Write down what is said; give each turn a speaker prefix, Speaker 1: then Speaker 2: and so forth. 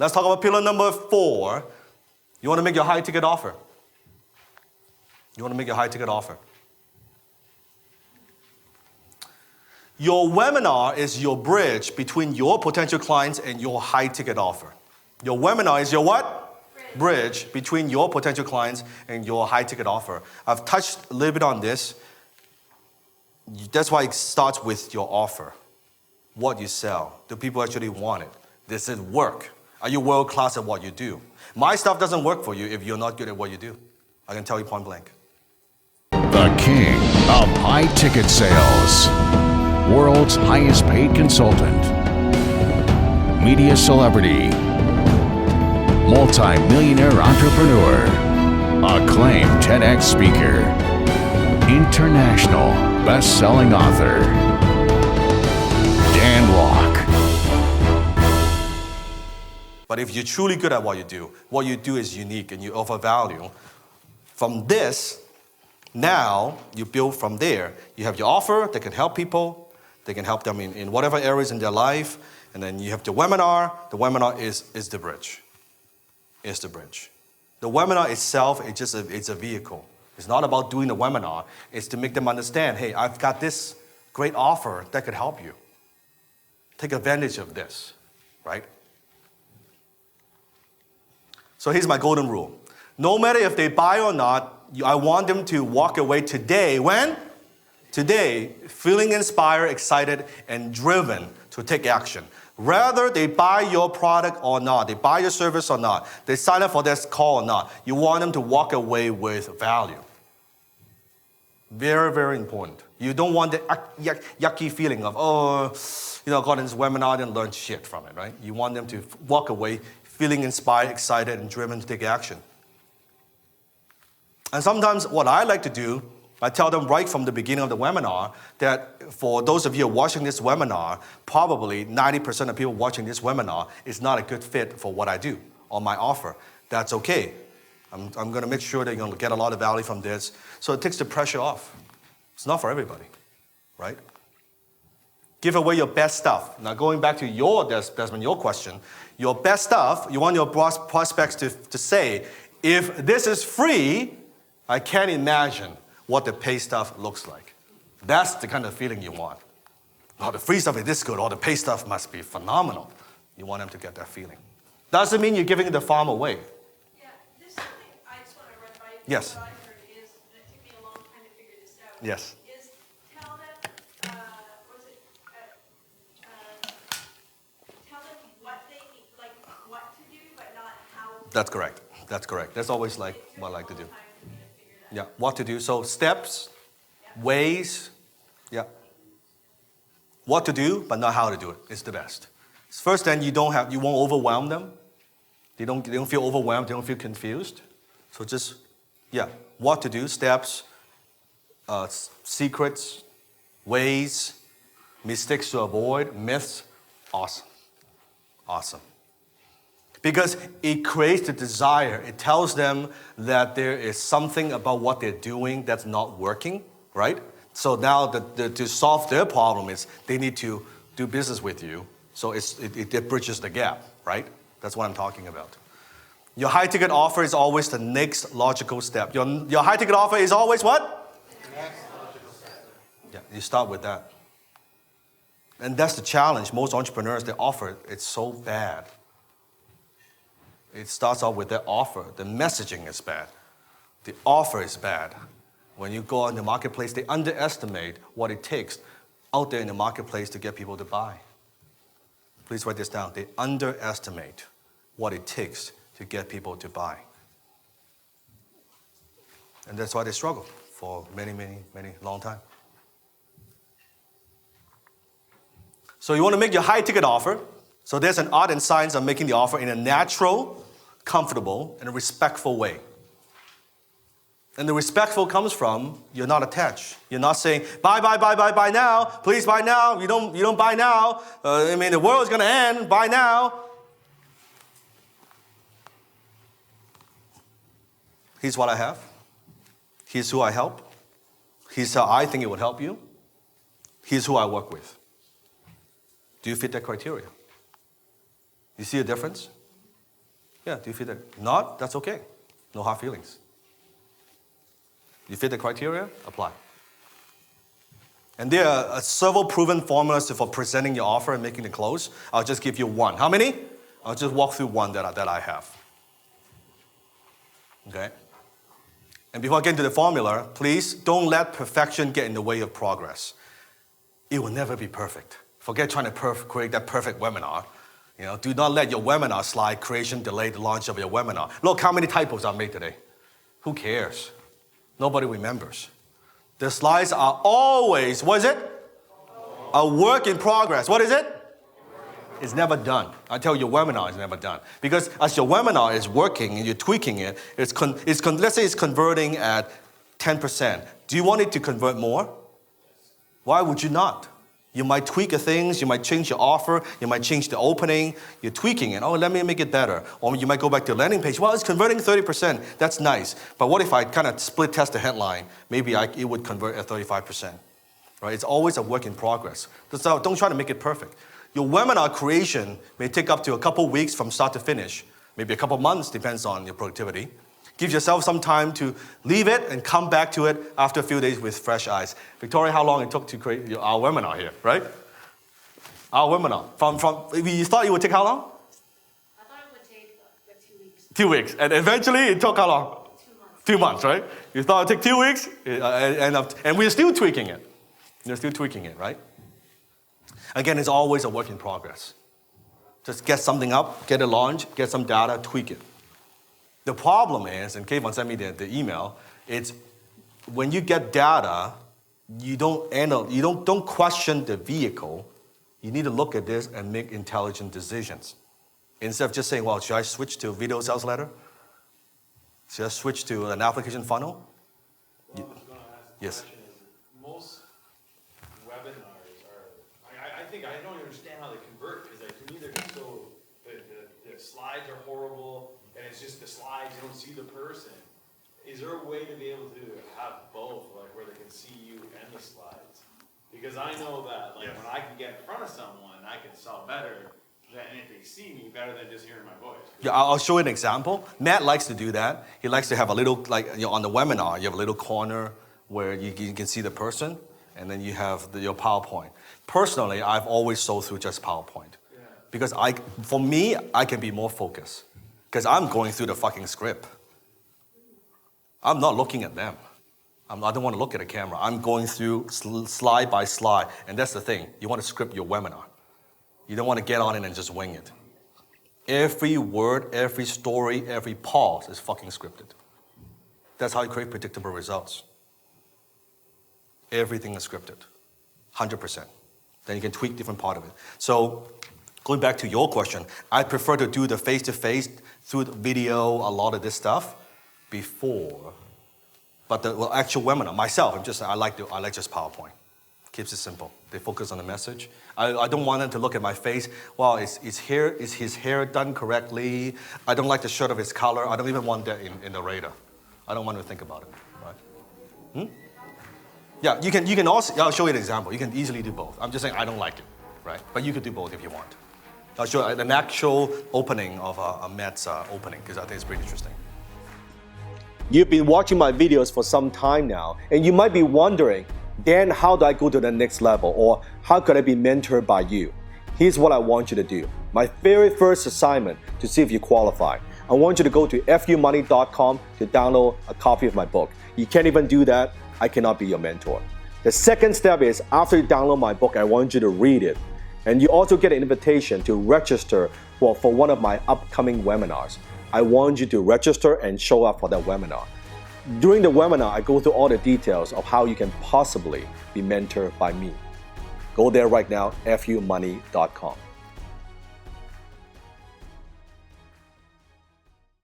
Speaker 1: Let's talk about pillar number 4. You want to make your high-ticket offer. You want to make your high-ticket offer. Your webinar is your bridge between your potential clients and your high-ticket offer. Your webinar is your what? Bridge between your potential clients and your high-ticket offer. I've touched a little bit on this. That's why it starts with your offer. What you sell. Do people actually want it? Does it work? Are you world-class at what you do? My stuff doesn't work for you if you're not good at what you do. I can tell you point blank.
Speaker 2: The king of high-ticket sales. World's highest paid consultant. Media celebrity. Multi-millionaire entrepreneur. Acclaimed TEDx speaker. International best-selling author. Dan Lok.
Speaker 1: But if you're truly good at what you do is unique and you offer value. From this, now you build from there. You have your offer that can help people. They can help them in whatever areas in their life. And then you have the webinar. The webinar is the bridge. It's the bridge. The webinar itself, it's a vehicle. It's not about doing the webinar. It's to make them understand, hey, I've got this great offer that could help you. Take advantage of this, right? So here's my golden rule. No matter if they buy or not, I want them to walk away today. When? Today, feeling inspired, excited, and driven to take action. Whether they buy your product or not, they buy your service or not, they sign up for this call or not, you want them to walk away with value. Very, very important. You don't want the yucky feeling of, got in this webinar and learned shit from it, right? You want them to walk away feeling inspired, excited, and driven to take action. And sometimes what I like to do, I tell them right from the beginning of the webinar that for those of you watching this webinar, probably 90% of people watching this webinar is not a good fit for what I do or my offer. That's okay. I'm going to make sure that you're going to get a lot of value from this. So it takes the pressure off. It's not for everybody, right? Give away your best stuff. Now going back to Desmond, your question, your best stuff, you want your prospects to say, if this is free, I can't imagine what the paid stuff looks like. That's the kind of feeling you want. Oh, the free stuff is this good, or the paid stuff must be phenomenal. You want them to get that feeling. Doesn't mean you're giving the farm away.
Speaker 3: Yeah, this is something I just want to run by you.
Speaker 1: Yes.
Speaker 3: What I heard is, and it took me a long time to figure this out.
Speaker 1: Yes.
Speaker 3: Is tell them, tell them what they need, like what to do, but not how.
Speaker 1: That's correct. That's correct. That's always like what I like to do. Yeah, what to do. So steps, ways, yeah. What to do, but not how to do it is the best. First, then you won't overwhelm them. They don't feel overwhelmed. They don't feel confused. So just, what to do, steps, secrets, ways, mistakes to avoid, myths. Awesome. Awesome. Because it creates the desire. It tells them that there is something about what they're doing that's not working, right? So now to solve their problem is they need to do business with you. So it bridges the gap, right? That's what I'm talking about. Your high-ticket offer is always the next logical step. Your high-ticket offer is always what?
Speaker 4: The next logical step.
Speaker 1: Yeah, you start with that. And that's the challenge. Most entrepreneurs, they offer, it's so bad. It starts off with their offer. The messaging is bad. The offer is bad. When you go in the marketplace, they underestimate what it takes out there in the marketplace to get people to buy. Please write this down. They underestimate what it takes to get people to buy. And that's why they struggle for many, many, many long time. So you want to make your high-ticket offer. So there's an art and science of making the offer in a natural, comfortable, and a respectful way. And the respectful comes from you're not attached. You're not saying, buy now. Please buy now. You don't buy now. The world is going to end. Buy now. Here's what I have. Here's who I help. Here's how I think it would help you. Here's who I work with. Do you fit that criteria? You see a difference? Yeah, do you fit it? Not, that's okay. No hard feelings. You fit the criteria, apply. And there are several proven formulas for presenting your offer and making the close. I'll just give you one. How many? I'll just walk through one that I have. Okay? And before I get into the formula, please don't let perfection get in the way of progress. It will never be perfect. Forget trying to create that perfect webinar. Do not let your webinar slide creation delay the launch of your webinar. Look how many typos I made today. Who cares? Nobody remembers. The slides are always, what is it? A work in progress. What is it? It's never done. I tell you, your webinar is never done. Because as your webinar is working and you're tweaking it, let's say it's converting at 10%. Do you want it to convert more? Why would you not? You might tweak things, you might change your offer, you might change the opening, you're tweaking it. Oh, let me make it better. Or you might go back to the landing page. Well, it's converting 30%. That's nice. But what if I kind of split test the headline? Maybe it would convert at 35%. Right? It's always a work in progress. So don't try to make it perfect. Your webinar creation may take up to a couple weeks from start to finish. Maybe a couple months, depends on your productivity. Give yourself some time to leave it and come back to it after a few days with fresh eyes. Victoria, how long it took to create our webinar here, right? Our webinar. You thought it would take how long?
Speaker 3: I thought it would take 2 weeks.
Speaker 1: 2 weeks. And eventually it took how long?
Speaker 3: 2 months.
Speaker 1: 2 months, right? You thought it would take 2 weeks, and we're still tweaking it. You're still tweaking it, right? Again, it's always a work in progress. Just get something up, get it launched, get some data, tweak it. The problem is, and Kayvon sent me the email, it's when you get data, you don't question the vehicle. You need to look at this and make intelligent decisions. Instead of just saying, well, should I switch to a video sales letter? Should I switch to an application funnel?
Speaker 5: Well, I was going to ask the
Speaker 1: Yes.
Speaker 5: question is, most webinars are, I don't understand how they convert, because to me they're just so, the slides are horrible, and it's just the slides, you don't see the person. Is there a way to be able to have both, like where they can see you and the slides? Because I know that, like, when I can get in front of someone, I can sell better than if they see me, better than just hearing my voice.
Speaker 1: Yeah, I'll show you an example. Matt likes to do that. He likes to have a little, on the webinar, you have a little corner where you can see the person, and then you have your PowerPoint. Personally, I've always sold through just PowerPoint.
Speaker 5: Yeah.
Speaker 1: Because for me, I can be more focused. Because I'm going through the fucking script. I'm not looking at them. I don't want to look at a camera. I'm going through slide by slide. And that's the thing. You want to script your webinar. You don't want to get on it and just wing it. Every word, every story, every pause is fucking scripted. That's how you create predictable results. Everything is scripted. 100%. Then you can tweak different part of it. So going back to your question, I prefer to do the face-to-face through the video, a lot of this stuff before. But the actual webinar, myself, I like just PowerPoint. Keeps it simple. They focus on the message. I don't want them to look at my face. Well, is his hair done correctly? I don't like the shirt of his color. I don't even want that in the radar. I don't want to think about it. Right? Yeah, you can also, I'll show you an example. You can easily do both. I'm just saying I don't like it, right? But you could do both if you want. I'll show you an actual opening of a Matt's opening, because I think it's pretty interesting. You've been watching my videos for some time now, and you might be wondering, Dan, how do I go to the next level? Or how could I be mentored by you? Here's what I want you to do. My very first assignment to see if you qualify. I want you to go to fumoney.com to download a copy of my book. You can't even do that. I cannot be your mentor. The second step is, after you download my book, I want you to read it. And you also get an invitation to register for one of my upcoming webinars. I want you to register and show up for that webinar. During the webinar, I go through all the details of how you can possibly be mentored by me. Go there right now, fumoney.com.